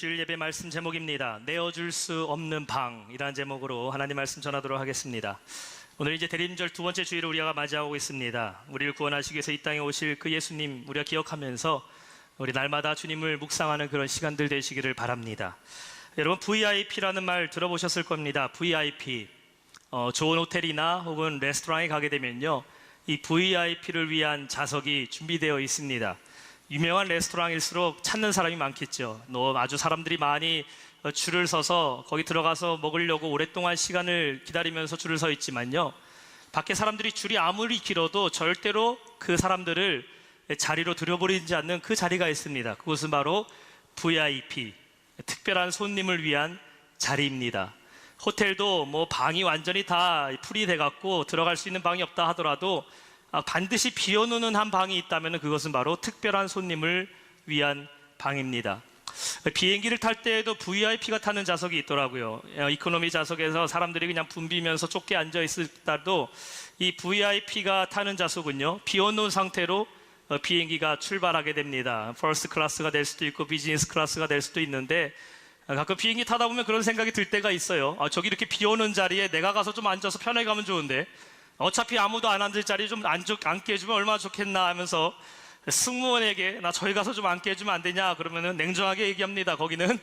주일 예배 말씀 제목입니다. 내어줄 수 없는 방이라는 제목으로 하나님 말씀 전하도록 하겠습니다. 오늘 이제 대림절 두 번째 주일을 우리가 맞이하고 있습니다. 우리를 구원하시기 위해서 이 땅에 오실 그 예수님 우리가 기억하면서 우리 날마다 주님을 묵상하는 그런 시간들 되시기를 바랍니다. 여러분, VIP라는 말 들어보셨을 겁니다. VIP. 좋은 호텔이나 혹은 레스토랑에 가게 되면요, 이 VIP를 위한 좌석이 준비되어 있습니다. 유명한 레스토랑일수록 찾는 사람이 많겠죠. 아주 사람들이 많이 줄을 서서 거기 들어가서 먹으려고 오랫동안 시간을 기다리면서 줄을 서 있지만요, 밖에 사람들이 줄이 아무리 길어도 절대로 그 사람들을 자리로 들여버리지 않는 그 자리가 있습니다. 그것은 바로 VIP, 특별한 손님을 위한 자리입니다. 호텔도 방이 완전히 다 풀이 돼갖고 들어갈 수 있는 방이 없다 하더라도 반드시 비워놓는 한 방이 있다면 그것은 바로 특별한 손님을 위한 방입니다. 비행기를 탈 때에도 VIP가 타는 좌석이 있더라고요. 이코노미 좌석에서 사람들이 그냥 붐비면서 좁게 앉아 있을 때도 이 VIP가 타는 좌석은요, 비워놓은 상태로 비행기가 출발하게 됩니다. 퍼스트 클래스가 될 수도 있고 비즈니스 클래스가 될 수도 있는데, 가끔 비행기 타다 보면 그런 생각이 들 때가 있어요. 저기 이렇게 비오는 자리에 내가 가서 좀 앉아서 편하게 가면 좋은데, 어차피 아무도 안 앉을 자리에 좀 앉게 해주면 얼마나 좋겠나 하면서 승무원에게 나 저기 가서 좀 앉게 해주면 안 되냐 그러면은 냉정하게 얘기합니다. 거기는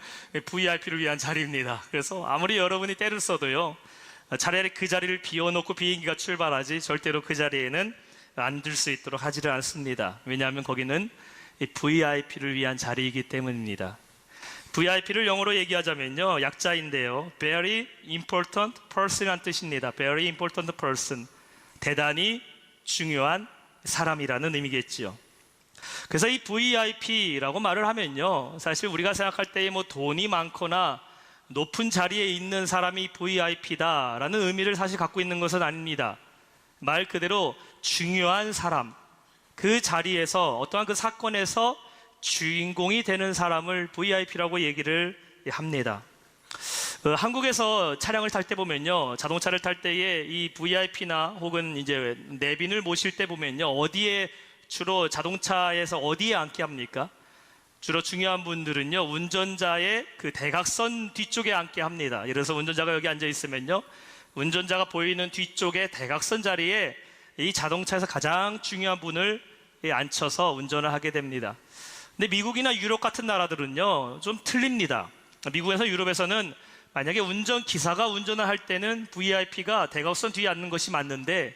VIP를 위한 자리입니다. 그래서 아무리 여러분이 때를 써도요, 차라리 그 자리를 비워놓고 비행기가 출발하지 절대로 그 자리에는 앉을 수 있도록 하지를 않습니다. 왜냐하면 거기는 VIP를 위한 자리이기 때문입니다. VIP를 영어로 얘기하자면요, 약자인데요, Very Important Person이라는 뜻입니다. Very Important Person, 대단히 중요한 사람이라는 의미겠지요. 그래서 이 VIP라고 말을 하면요, 사실 우리가 생각할 때에 돈이 많거나 높은 자리에 있는 사람이 VIP다라는 의미를 사실 갖고 있는 것은 아닙니다. 말 그대로 중요한 사람, 그 자리에서 어떠한 그 사건에서 주인공이 되는 사람을 VIP라고 얘기를 합니다. 한국에서 차량을 탈 때 보면요, 자동차를 탈 때에 이 VIP나 혹은 이제 내빈을 모실 때 보면요, 어디에 주로 자동차에서 어디에 앉게 합니까? 주로 중요한 분들은요, 운전자의 그 대각선 뒤쪽에 앉게 합니다. 예를 들어서 운전자가 여기 앉아 있으면요, 운전자가 보이는 뒤쪽의 대각선 자리에 이 자동차에서 가장 중요한 분을 앉혀서 운전을 하게 됩니다. 근데 미국이나 유럽 같은 나라들은요, 좀 틀립니다. 미국에서 유럽에서는 만약에 운전기사가 운전을 할 때는 VIP가 대각선 뒤에 앉는 것이 맞는데,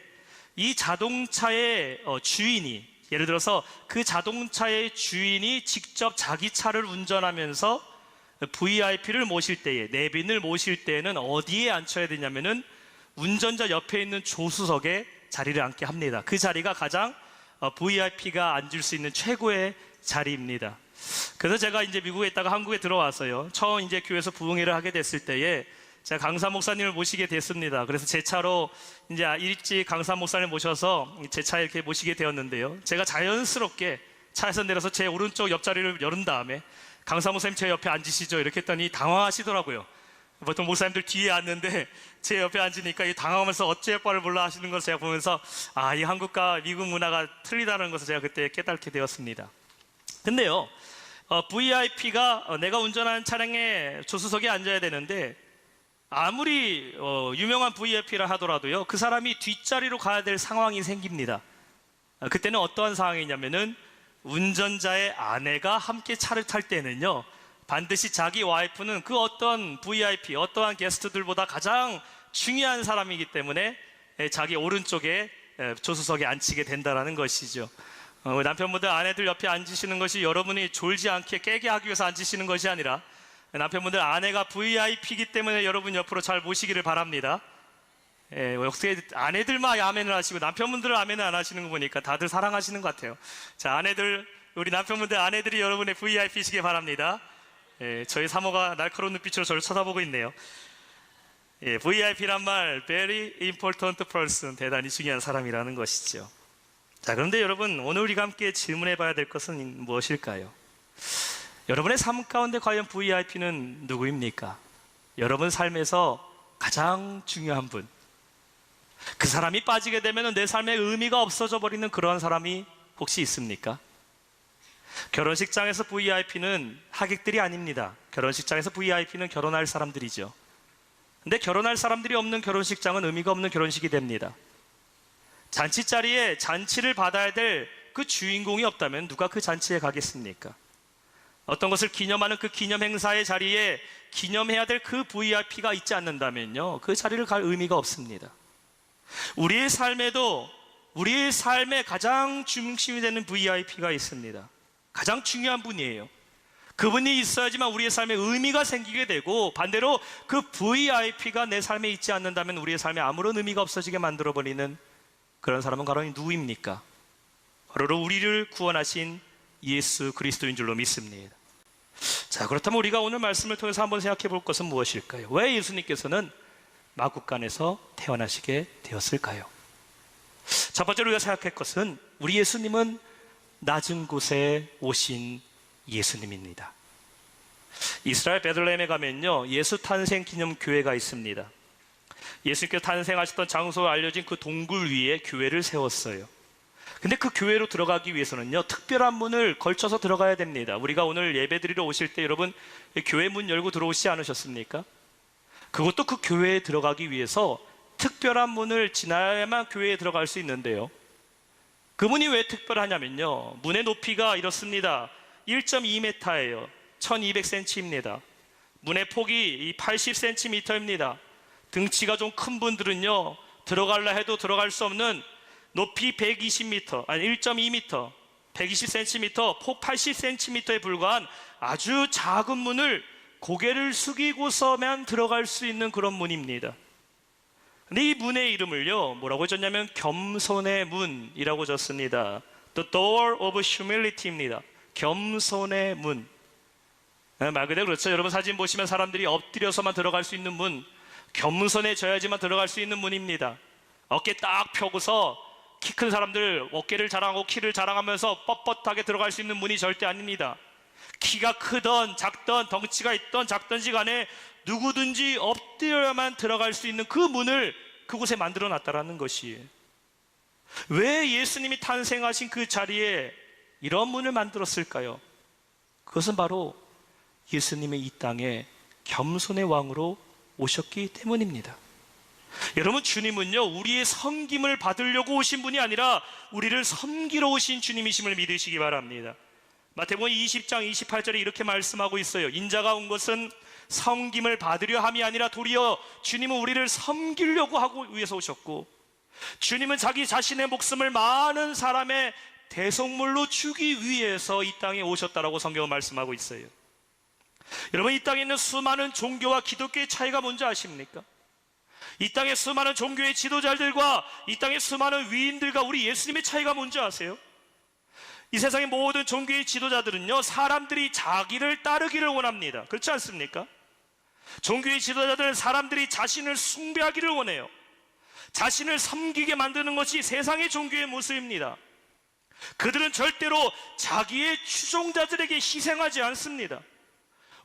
이 자동차의 주인이, 예를 들어서 그 자동차의 주인이 직접 자기 차를 운전하면서 VIP를 모실 때에, 내빈을 모실 때에는 어디에 앉혀야 되냐면은 운전자 옆에 있는 조수석에 자리를 앉게 합니다. 그 자리가 가장 VIP가 앉을 수 있는 최고의 자리입니다. 그래서 제가 이제 미국에 있다가 한국에 들어와서요, 처음 이제 교회에서 부흥회를 하게 됐을 때에 제가 강사 목사님을 모시게 됐습니다. 그래서 제 차로 이제 일찍 강사 목사님을 모셔서 제 차에 이렇게 모시게 되었는데요, 제가 자연스럽게 차에서 내려서 제 오른쪽 옆자리를 열은 다음에 강사 목사님 제 옆에 앉으시죠 이렇게 했더니 당황하시더라고요. 보통 목사님들 뒤에 앉는데 제 옆에 앉으니까 당황하면서 어찌할 바를 몰라 하시는 것을 제가 보면서 이 한국과 미국 문화가 틀리다는 것을 제가 그때 깨닫게 되었습니다. 근데요, VIP가 내가 운전하는 차량에 조수석에 앉아야 되는데, 아무리 유명한 VIP라 하더라도요, 그 사람이 뒷자리로 가야 될 상황이 생깁니다. 그때는 어떠한 상황이냐면은 운전자의 아내가 함께 차를 탈 때는요, 반드시 자기 와이프는 그 어떤 VIP, 어떠한 게스트들보다 가장 중요한 사람이기 때문에 자기 오른쪽에 조수석에 앉히게 된다는 것이죠. 남편분들, 아내들 옆에 앉으시는 것이 여러분이 졸지 않게 깨게 하기 위해서 앉으시는 것이 아니라, 남편분들, 아내가 VIP이기 때문에 여러분 옆으로 잘 모시기를 바랍니다. 어떻게 아내들만 아멘을 하시고 남편분들은 아멘을 안 하시는 거 보니까 다들 사랑하시는 것 같아요. 자, 아내들, 우리 남편분들, 아내들이 여러분의 VIP이시길 바랍니다. 저희 사모가 날카로운 눈빛으로 저를 쳐다보고 있네요. VIP란 말, Very Important Person, 대단히 중요한 사람이라는 것이죠. 자, 그런데 여러분, 오늘 우리가 함께 질문해 봐야 될 것은 무엇일까요? 여러분의 삶 가운데 과연 VIP는 누구입니까? 여러분 삶에서 가장 중요한 분, 그 사람이 빠지게 되면 내 삶의 의미가 없어져 버리는 그러한 사람이 혹시 있습니까? 결혼식장에서 VIP는 하객들이 아닙니다. 결혼식장에서 VIP는 결혼할 사람들이죠. 근데 결혼할 사람들이 없는 결혼식장은 의미가 없는 결혼식이 됩니다. 잔치 자리에 잔치를 받아야 될 그 주인공이 없다면 누가 그 잔치에 가겠습니까? 어떤 것을 기념하는 그 기념 행사의 자리에 기념해야 될 그 VIP가 있지 않는다면요, 그 자리를 갈 의미가 없습니다. 우리의 삶에도 우리의 삶에 가장 중심이 되는 VIP가 있습니다. 가장 중요한 분이에요. 그분이 있어야지만 우리의 삶에 의미가 생기게 되고, 반대로 그 VIP가 내 삶에 있지 않는다면 우리의 삶에 아무런 의미가 없어지게 만들어버리는 그런 사람은 과연 누구입니까? 바로 우리를 구원하신 예수 그리스도인 줄로 믿습니다. 자, 그렇다면 우리가 오늘 말씀을 통해서 한번 생각해 볼 것은 무엇일까요? 왜 예수님께서는 마구간에서 태어나시게 되었을까요? 첫 번째로 우리가 생각할 것은 우리 예수님은 낮은 곳에 오신 예수님입니다. 이스라엘 베들레헴에 가면요, 예수 탄생 기념 교회가 있습니다. 예수님께서 탄생하셨던 장소로 알려진 그 동굴 위에 교회를 세웠어요. 근데 그 교회로 들어가기 위해서는요, 특별한 문을 걸쳐서 들어가야 됩니다. 우리가 오늘 예배드리러 오실 때 여러분 교회 문 열고 들어오시지 않으셨습니까? 그것도 그 교회에 들어가기 위해서 특별한 문을 지나야만 교회에 들어갈 수 있는데요, 그 문이 왜 특별하냐면요, 문의 높이가 이렇습니다. 1.2m예요. 1200cm입니다. 문의 폭이 80cm입니다. 등치가 좀 큰 분들은요, 들어갈라 해도 들어갈 수 없는 높이 120m, 아니 1.2m, 120cm, 폭 80cm에 불과한 아주 작은 문을 고개를 숙이고서만 들어갈 수 있는 그런 문입니다. 근데 이 문의 이름을요, 뭐라고 줬냐면 겸손의 문이라고 줬습니다. The Door of Humility입니다. 겸손의 문. 말 그대로 그렇죠. 여러분 사진 보시면 사람들이 엎드려서만 들어갈 수 있는 문, 겸손해져야지만 들어갈 수 있는 문입니다. 어깨 딱 펴고서 키 큰 사람들 어깨를 자랑하고 키를 자랑하면서 뻣뻣하게 들어갈 수 있는 문이 절대 아닙니다. 키가 크던 작던 덩치가 있던 작던지 간에 누구든지 엎드려야만 들어갈 수 있는 그 문을 그곳에 만들어 놨다라는 것이에요. 왜 예수님이 탄생하신 그 자리에 이런 문을 만들었을까요? 그것은 바로 예수님이 이 땅에 겸손의 왕으로 오셨기 때문입니다. 여러분, 주님은요, 우리의 섬김을 받으려고 오신 분이 아니라 우리를 섬기러 오신 주님이심을 믿으시기 바랍니다. 마태복음 20장 28절에 이렇게 말씀하고 있어요. 인자가 온 것은 섬김을 받으려 함이 아니라 도리어 주님은 우리를 섬기려고 하고 위해서 오셨고, 주님은 자기 자신의 목숨을 많은 사람의 대속물로 주기 위해서 이 땅에 오셨다라고 성경은 말씀하고 있어요. 여러분, 이 땅에 있는 수많은 종교와 기독교의 차이가 뭔지 아십니까? 이 땅의 수많은 종교의 지도자들과 이 땅의 수많은 위인들과 우리 예수님의 차이가 뭔지 아세요? 이 세상의 모든 종교의 지도자들은요, 사람들이 자기를 따르기를 원합니다. 그렇지 않습니까? 종교의 지도자들은 사람들이 자신을 숭배하기를 원해요. 자신을 섬기게 만드는 것이 세상의 종교의 모습입니다. 그들은 절대로 자기의 추종자들에게 희생하지 않습니다.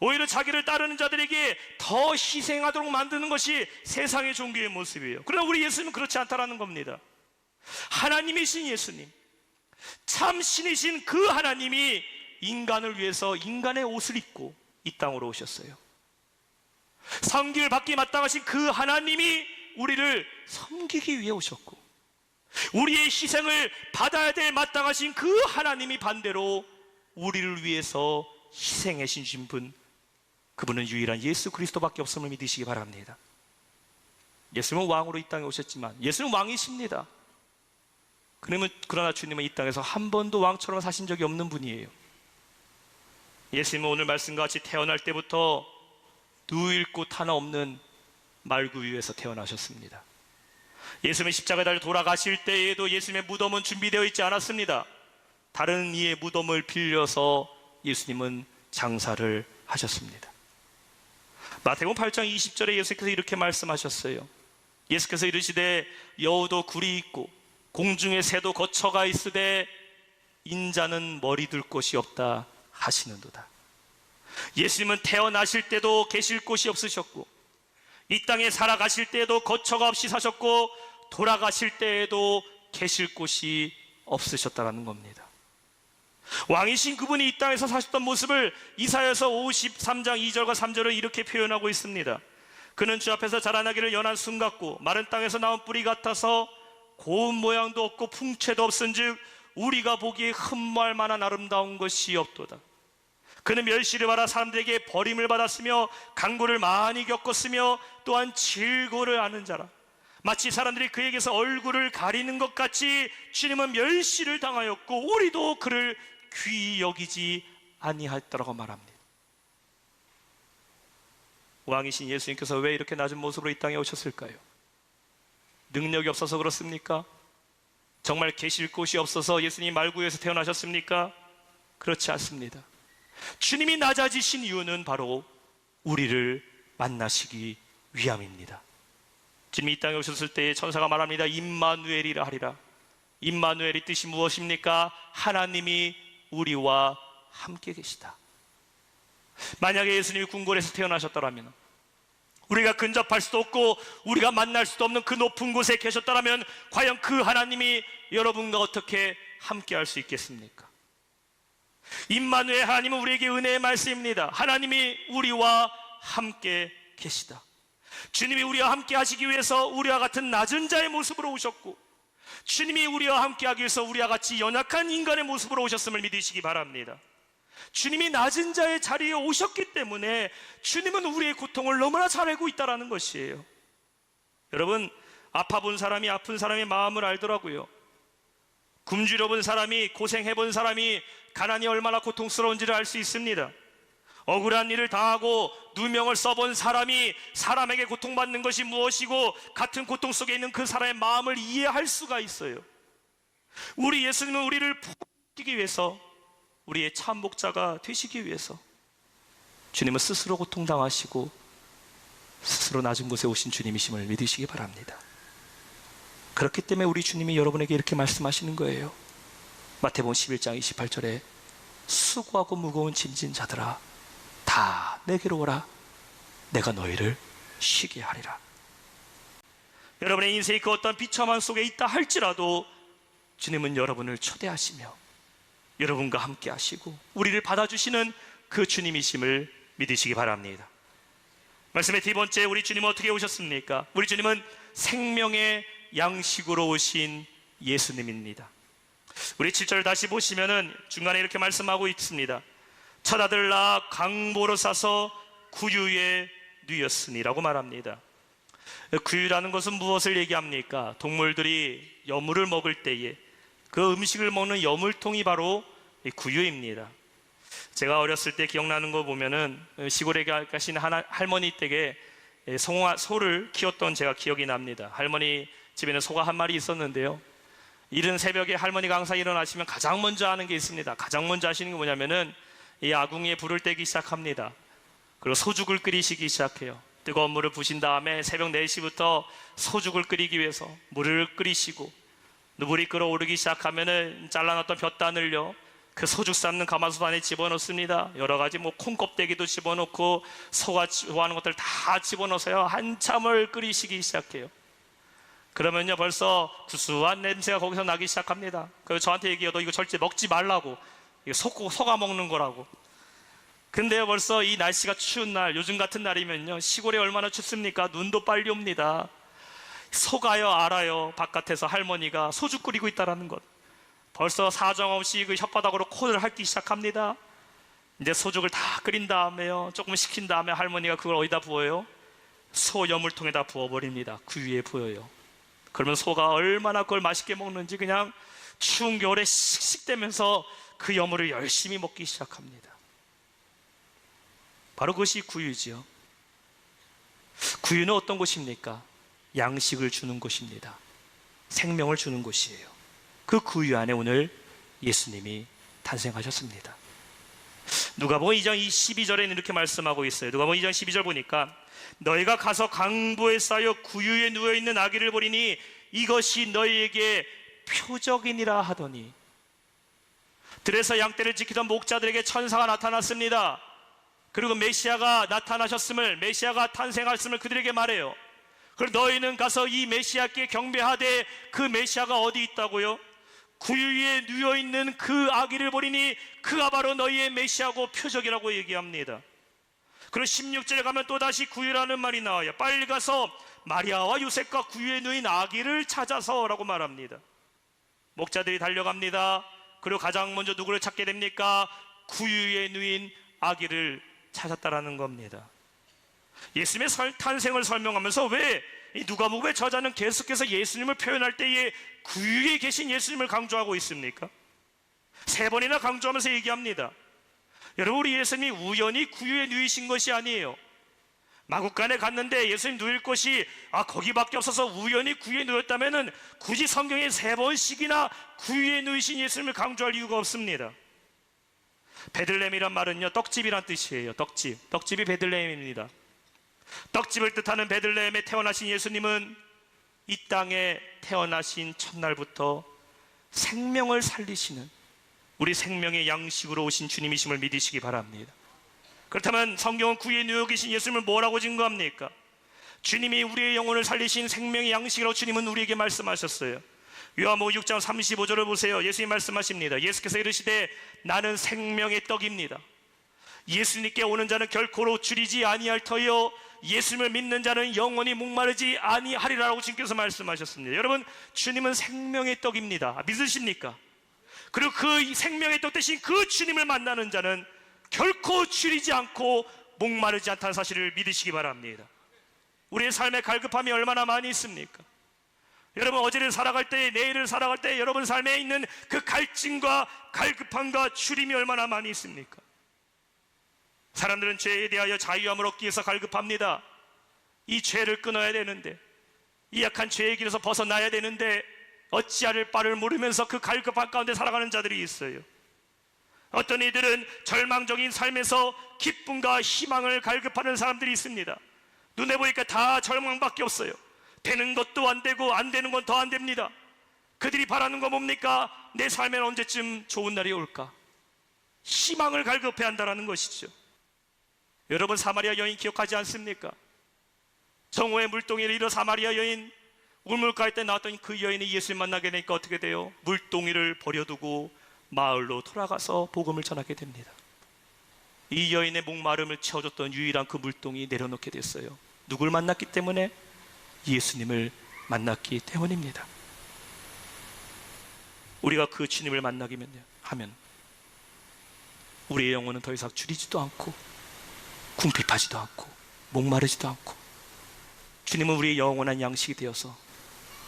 오히려 자기를 따르는 자들에게 더 희생하도록 만드는 것이 세상의 종교의 모습이에요. 그러나 우리 예수님은 그렇지 않다라는 겁니다. 하나님이신 예수님, 참 신이신 그 하나님이 인간을 위해서 인간의 옷을 입고 이 땅으로 오셨어요. 섬김을 받기 마땅하신 그 하나님이 우리를 섬기기 위해 오셨고, 우리의 희생을 받아야 될 마땅하신 그 하나님이 반대로 우리를 위해서 희생해 주신 분, 그분은 유일한 예수 그리스도밖에 없음을 믿으시기 바랍니다. 예수님은 왕으로 이 땅에 오셨지만 예수님은 왕이십니다. 그러나 주님은 이 땅에서 한 번도 왕처럼 사신 적이 없는 분이에요. 예수님은 오늘 말씀과 같이 태어날 때부터 누일 곳 하나 없는 말구 위에서 태어나셨습니다. 예수님이 십자가에 달려 돌아가실 때에도 예수님의 무덤은 준비되어 있지 않았습니다. 다른 이의 무덤을 빌려서 예수님은 장사를 하셨습니다. 마태복음 8장 20절에 예수께서 이렇게 말씀하셨어요. 예수께서 이르시되 여우도 굴이 있고 공중의 새도 거처가 있으되 인자는 머리 둘 곳이 없다 하시는도다. 예수님은 태어나실 때도 계실 곳이 없으셨고, 이 땅에 살아가실 때에도 거처가 없이 사셨고, 돌아가실 때에도 계실 곳이 없으셨다는 겁니다. 왕이신 그분이 이 땅에서 사셨던 모습을 이사야서 53장 2절과 3절을 이렇게 표현하고 있습니다. 그는 주 앞에서 자라나기를 연한 순 같고 마른 땅에서 나온 뿌리 같아서 고운 모양도 없고 풍채도 없은즉 우리가 보기에 흠모할 만한 아름다운 것이 없도다. 그는 멸시를 받아 사람들에게 버림을 받았으며 강고를 많이 겪었으며 또한 질고를 아는 자라. 마치 사람들이 그에게서 얼굴을 가리는 것 같이 주님은 멸시를 당하였고 우리도 그를 귀히 여기지 아니하였다라고 말합니다. 왕이신 예수님께서 왜 이렇게 낮은 모습으로 이 땅에 오셨을까요? 능력이 없어서 그렇습니까? 정말 계실 곳이 없어서 예수님 말구에서 태어나셨습니까? 그렇지 않습니다. 주님이 낮아지신 이유는 바로 우리를 만나시기 위함입니다. 주님이 이 땅에 오셨을 때 천사가 말합니다. 임마누엘이라 하리라. 임마누엘의 뜻이 무엇입니까? 하나님이 우리와 함께 계시다. 만약에 예수님이 궁궐에서 태어나셨더라면, 우리가 근접할 수도 없고 우리가 만날 수도 없는 그 높은 곳에 계셨더라면 과연 그 하나님이 여러분과 어떻게 함께 할 수 있겠습니까? 임마누엘 하나님은 우리에게 은혜의 말씀입니다. 하나님이 우리와 함께 계시다. 주님이 우리와 함께 하시기 위해서 우리와 같은 낮은 자의 모습으로 오셨고, 주님이 우리와 함께 하기 위해서 우리와 같이 연약한 인간의 모습으로 오셨음을 믿으시기 바랍니다. 주님이 낮은 자의 자리에 오셨기 때문에 주님은 우리의 고통을 너무나 잘 알고 있다는 것이에요. 여러분, 아파본 사람이 아픈 사람의 마음을 알더라고요. 굶주려본 사람이, 고생해본 사람이 가난이 얼마나 고통스러운지를 알 수 있습니다. 억울한 일을 당하고 누명을 써본 사람이 사람에게 고통받는 것이 무엇이고 같은 고통 속에 있는 그 사람의 마음을 이해할 수가 있어요. 우리 예수님은 우리를 포기하기 위해서, 우리의 참 목자가 되시기 위해서 주님은 스스로 고통당하시고 스스로 낮은 곳에 오신 주님이심을 믿으시기 바랍니다. 그렇기 때문에 우리 주님이 여러분에게 이렇게 말씀하시는 거예요. 마태복음 11장 28절에 수고하고 무거운 짐진 자들아 다 내게로 오라. 내가 너희를 쉬게 하리라. 여러분의 인생이 그 어떤 비참한 속에 있다 할지라도 주님은 여러분을 초대하시며 여러분과 함께 하시고 우리를 받아주시는 그 주님이심을 믿으시기 바랍니다. 말씀의 뒤번째, 우리 주님은 어떻게 오셨습니까? 우리 주님은 생명의 양식으로 오신 예수님입니다. 우리 7절 다시 보시면은 중간에 이렇게 말씀하고 있습니다. 첫 아들 낳아 강보로 싸서 구유에 누였으니 라고 말합니다. 구유라는 것은 무엇을 얘기합니까? 동물들이 여물을 먹을 때에 그 음식을 먹는 여물통이 바로 구유입니다. 제가 어렸을 때 기억나는 거 보면은 시골에 가신 할머니 댁에 소를 키웠던 제가 기억이 납니다. 할머니 집에는 소가 한 마리 있었는데요, 이른 새벽에 할머니가 항상 일어나시면 가장 먼저 하는 게 있습니다. 가장 먼저 하시는 게 뭐냐면은 이 아궁이에 불을 떼기 시작합니다. 그리고 소죽을 끓이시기 시작해요. 뜨거운 물을 부신 다음에 새벽 4시부터 소죽을 끓이기 위해서 물을 끓이시고, 물이 끓어오르기 시작하면은 잘라놨던 볕단을요 그 소죽 삶는 가마솥 안에 집어넣습니다. 여러 가지 콩 껍데기도 집어넣고 소가 좋아하는 것들 다 집어넣어서요 한참을 끓이시기 시작해요. 그러면요 벌써 구수한 냄새가 거기서 나기 시작합니다. 그래서 저한테 얘기해요. 너 이거 절대 먹지 말라고. 이거 소가 먹는 거라고. 근데요 벌써 이 날씨가 추운 날, 요즘 같은 날이면요 시골에 얼마나 춥습니까? 눈도 빨리 옵니다. 소가요 알아요. 바깥에서 할머니가 소죽 끓이고 있다라는 것. 벌써 사정없이 그 혓바닥으로 코를 핥기 시작합니다. 이제 소죽을 다 끓인 다음에요 조금 식힌 다음에 할머니가 그걸 어디다 부어요? 소 여물통에다 부어버립니다. 그 위에 부어요. 그러면 소가 얼마나 그걸 맛있게 먹는지 그냥 추운 겨울에 씩씩대면서 그 여물을 열심히 먹기 시작합니다. 바로 그것이 구유지요. 구유는 어떤 곳입니까? 양식을 주는 곳입니다. 생명을 주는 곳이에요. 그 구유 안에 오늘 예수님이 탄생하셨습니다. 누가복음 2장 12절에는 이렇게 말씀하고 있어요. 누가복음 2장 12절 보니까 너희가 가서 강보에 쌓여 구유에 누워있는 아기를 보리니 이것이 너희에게 표적이니라 하더니, 들에서 양떼를 지키던 목자들에게 천사가 나타났습니다. 그리고 메시아가 나타나셨음을, 메시아가 탄생하셨음을 그들에게 말해요. 그리고 너희는 가서 이 메시아께 경배하되, 그 메시아가 어디 있다고요? 구유에 누워있는 그 아기를 보리니 그가 바로 너희의 메시아고 표적이라고 얘기합니다. 그리고 16절에 가면 또다시 구유라는 말이 나와요. 빨리 가서 마리아와 요셉과 구유에 누인 아기를 찾아서 라고 말합니다. 목자들이 달려갑니다. 그리고 가장 먼저 누구를 찾게 됩니까? 구유에 누인 아기를 찾았다라는 겁니다. 예수님의 탄생을 설명하면서 왜 이 누가복음의 저자는 계속해서 예수님을 표현할 때에 구유에 계신 예수님을 강조하고 있습니까? 3번이나 강조하면서 얘기합니다. 여러분, 우리 예수님이 우연히 구유에 누이신 것이 아니에요. 마국간에 갔는데 예수님 누일 곳이 거기밖에 없어서 우연히 구유에 누웠다면은 굳이 성경에 3번씩이나 구유에 누이신 예수님을 강조할 이유가 없습니다. 베들레헴이란 말은요, 떡집이란 뜻이에요. 떡집이 베들레헴입니다. 떡집을 뜻하는 베들레헴에 태어나신 예수님은 이 땅에 태어나신 첫날부터 생명을 살리시는, 우리 생명의 양식으로 오신 주님이심을 믿으시기 바랍니다. 그렇다면 성경은 구유에 누워 계신 예수님을 뭐라고 증거합니까? 주님이 우리의 영혼을 살리신 생명의 양식이라고 주님은 우리에게 말씀하셨어요. 요한복음 6장 35절을 보세요. 예수님 말씀하십니다. 예수께서 이르시되 나는 생명의 떡입니다. 예수님께 오는 자는 결코 줄이지 아니할 터이요 예수님을 믿는 자는 영원히 목마르지 아니하리라고 주님께서 말씀하셨습니다. 여러분, 주님은 생명의 떡입니다. 믿으십니까? 그리고 그 생명의 떡 대신 그 주님을 만나는 자는 결코 줄이지 않고 목마르지 않다는 사실을 믿으시기 바랍니다. 우리의 삶에 갈급함이 얼마나 많이 있습니까? 여러분, 어제를 살아갈 때, 내일을 살아갈 때 여러분 삶에 있는 그 갈증과 갈급함과 추림이 얼마나 많이 있습니까? 사람들은 죄에 대하여 자유함을 얻기 위해서 갈급합니다. 이 죄를 끊어야 되는데, 이 약한 죄의 길에서 벗어나야 되는데 어찌할 바를 모르면서 그 갈급함 가운데 살아가는 자들이 있어요. 어떤 이들은 절망적인 삶에서 기쁨과 희망을 갈급하는 사람들이 있습니다. 눈에 보니까 다 절망밖에 없어요. 되는 것도 안 되고 안 되는 건 더 안 됩니다. 그들이 바라는 건 뭡니까? 내 삶엔 언제쯤 좋은 날이 올까? 희망을 갈급해야 한다는 것이죠. 여러분, 사마리아 여인 기억하지 않습니까? 정오의 물동이를 잃어 사마리아 여인, 우물가에 때 나왔던 그 여인이 예수님 만나게 되니까 어떻게 돼요? 물동이를 버려두고 마을로 돌아가서 복음을 전하게 됩니다. 이 여인의 목마름을 채워줬던 유일한 그 물동이 내려놓게 됐어요. 누굴 만났기 때문에? 예수님을 만났기 때문입니다. 우리가 그 주님을 만나기만 하면 우리의 영혼은 더 이상 줄이지도 않고 궁핍하지도 않고 목마르지도 않고, 주님은 우리의 영원한 양식이 되어서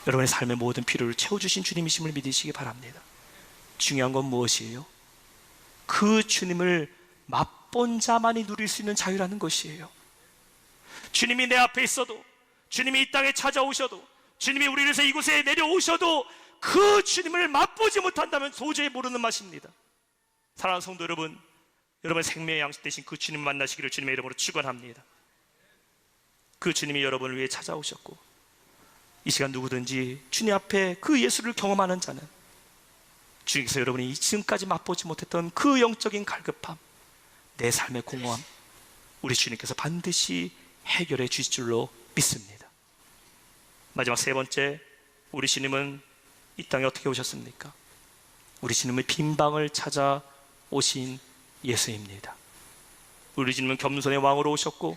여러분의 삶의 모든 필요를 채워주신 주님이심을 믿으시기 바랍니다. 중요한 건 무엇이에요? 그 주님을 맛본 자만이 누릴 수 있는 자유라는 것이에요. 주님이 내 앞에 있어도, 주님이 이 땅에 찾아오셔도, 주님이 우리를 위해서 이곳에 내려오셔도 그 주님을 맛보지 못한다면 도저히 모르는 맛입니다. 사랑하는 성도 여러분, 여러분의 생명의 양식 되신 그 주님 만나시기를 주님의 이름으로 축원합니다. 그 주님이 여러분을 위해 찾아오셨고, 이 시간 누구든지 주님 앞에 그 예수를 경험하는 자는 주님께서 여러분이 지금까지 맛보지 못했던 그 영적인 갈급함, 내 삶의 공허함, 우리 주님께서 반드시 해결해 주실 줄로 믿습니다. 마지막 3번째, 우리 주님은 이 땅에 어떻게 오셨습니까? 우리 주님은 빈방을 찾아 오신 예수입니다. 우리 주님은 겸손의 왕으로 오셨고,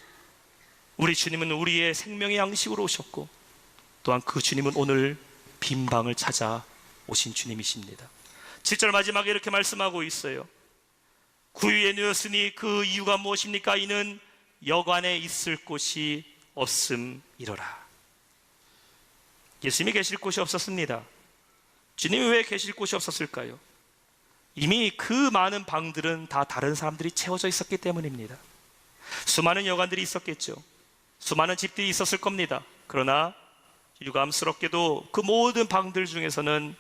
우리 주님은 우리의 생명의 양식으로 오셨고, 또한 그 주님은 오늘 빈방을 찾아 오신 주님이십니다. 7절 마지막에 이렇게 말씀하고 있어요. 구유에 누웠으니 그 이유가 무엇입니까? 이는 여관에 있을 곳이 없음이로라. 예수님이 계실 곳이 없었습니다. 주님이 왜 계실 곳이 없었을까요? 이미 그 많은 방들은 다 다른 사람들이 채워져 있었기 때문입니다. 수많은 여관들이 있었겠죠. 수많은 집들이 있었을 겁니다. 그러나 유감스럽게도 그 모든 방들 중에서는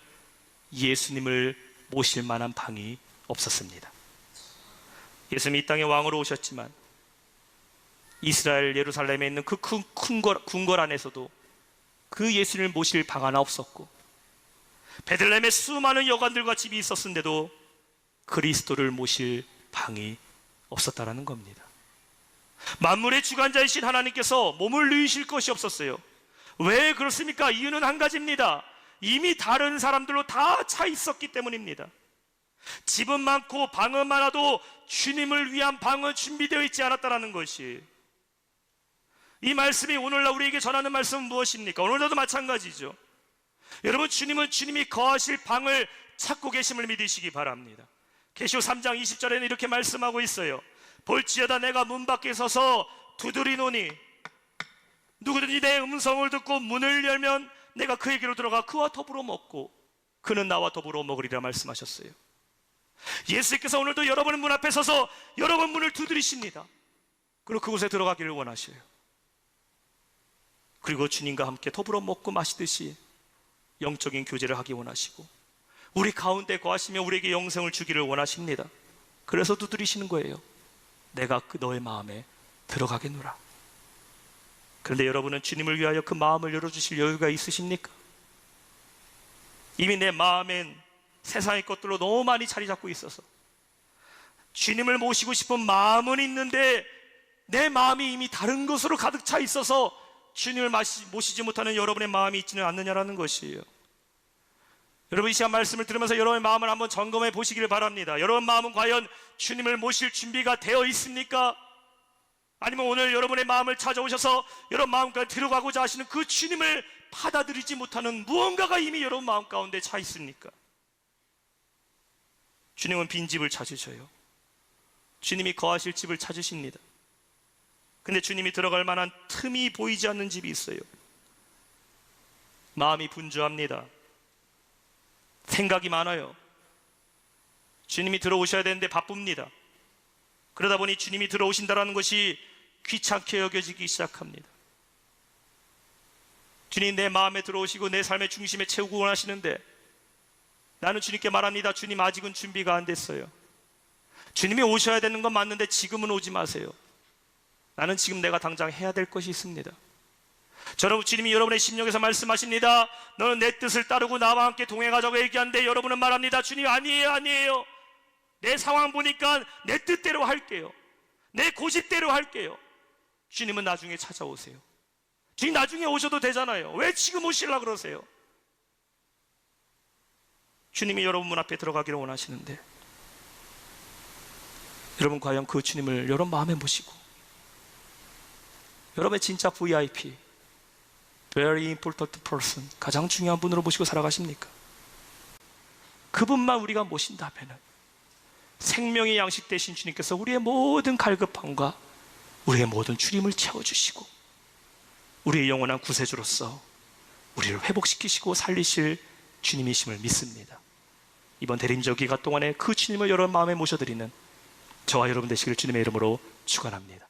예수님을 모실 만한 방이 없었습니다. 예수님이 이 땅에 왕으로 오셨지만 이스라엘 예루살렘에 있는 그 큰 궁궐 안에서도 그 예수님을 모실 방 하나 없었고, 베들레헴에 수많은 여관들과 집이 있었는데도 그리스도를 모실 방이 없었다라는 겁니다. 만물의 주관자이신 하나님께서 몸을 누이실 것이 없었어요. 왜 그렇습니까? 이유는 한 가지입니다. 이미 다른 사람들로 다 차 있었기 때문입니다. 집은 많고 방은 많아도 주님을 위한 방은 준비되어 있지 않았다는 것이, 이 말씀이 오늘날 우리에게 전하는 말씀은 무엇입니까? 오늘도 마찬가지죠. 여러분, 주님은 주님이 거하실 방을 찾고 계심을 믿으시기 바랍니다. 계시록 3장 20절에는 이렇게 말씀하고 있어요. 볼지어다 내가 문 밖에 서서 두드리노니 누구든지 내 음성을 듣고 문을 열면 내가 그에게로 들어가 그와 더불어 먹고 그는 나와 더불어 먹으리라 말씀하셨어요. 예수께서 오늘도 여러분의 문 앞에 서서 여러분 문을 두드리십니다. 그리고 그곳에 들어가기를 원하셔요. 그리고 주님과 함께 더불어 먹고 마시듯이 영적인 교제를 하기 원하시고 우리 가운데 거하시며 우리에게 영생을 주기를 원하십니다. 그래서 두드리시는 거예요. 내가 너의 마음에 들어가겠노라. 그런데 여러분은 주님을 위하여 그 마음을 열어주실 여유가 있으십니까? 이미 내 마음엔 세상의 것들로 너무 많이 자리 잡고 있어서 주님을 모시고 싶은 마음은 있는데 내 마음이 이미 다른 것으로 가득 차 있어서 주님을 모시지 못하는 여러분의 마음이 있지는 않느냐라는 것이에요. 여러분, 이 시간 말씀을 들으면서 여러분의 마음을 한번 점검해 보시기를 바랍니다. 여러분 마음은 과연 주님을 모실 준비가 되어 있습니까? 아니면 오늘 여러분의 마음을 찾아오셔서 여러분 마음까지 들어가고자 하시는 그 주님을 받아들이지 못하는 무언가가 이미 여러분 마음 가운데 차 있습니까? 주님은 빈집을 찾으셔요. 주님이 거하실 집을 찾으십니다. 근데 주님이 들어갈 만한 틈이 보이지 않는 집이 있어요. 마음이 분주합니다. 생각이 많아요. 주님이 들어오셔야 되는데 바쁩니다. 그러다 보니 주님이 들어오신다는 것이 귀찮게 여겨지기 시작합니다. 주님 내 마음에 들어오시고 내 삶의 중심에 채우고 원하시는데 나는 주님께 말합니다. 주님, 아직은 준비가 안 됐어요. 주님이 오셔야 되는 건 맞는데 지금은 오지 마세요. 나는 지금 내가 당장 해야 될 것이 있습니다. 여러분, 주님이 여러분의 심령에서 말씀하십니다. 너는 내 뜻을 따르고 나와 함께 동행하자고 얘기하는데 여러분은 말합니다. 주님, 아니에요. 내 상황 보니까 내 뜻대로 할게요. 내 고집대로 할게요. 주님은 나중에 찾아오세요. 주님 나중에 오셔도 되잖아요. 왜 지금 오시려고 그러세요? 주님이 여러분 문 앞에 들어가기를 원하시는데 여러분 과연 그 주님을 여러분 마음에 모시고 여러분의 진짜 VIP, very important person, 가장 중요한 분으로 모시고 살아가십니까? 그분만 우리가 모신다면 생명의 양식 되신 주님께서 우리의 모든 갈급함과 우리의 모든 주림을 채워주시고 우리의 영원한 구세주로서 우리를 회복시키시고 살리실 주님이심을 믿습니다. 이번 대림절 기간 동안에 그 주님을 여러분 마음에 모셔드리는 저와 여러분 되시길 주님의 이름으로 축원합니다.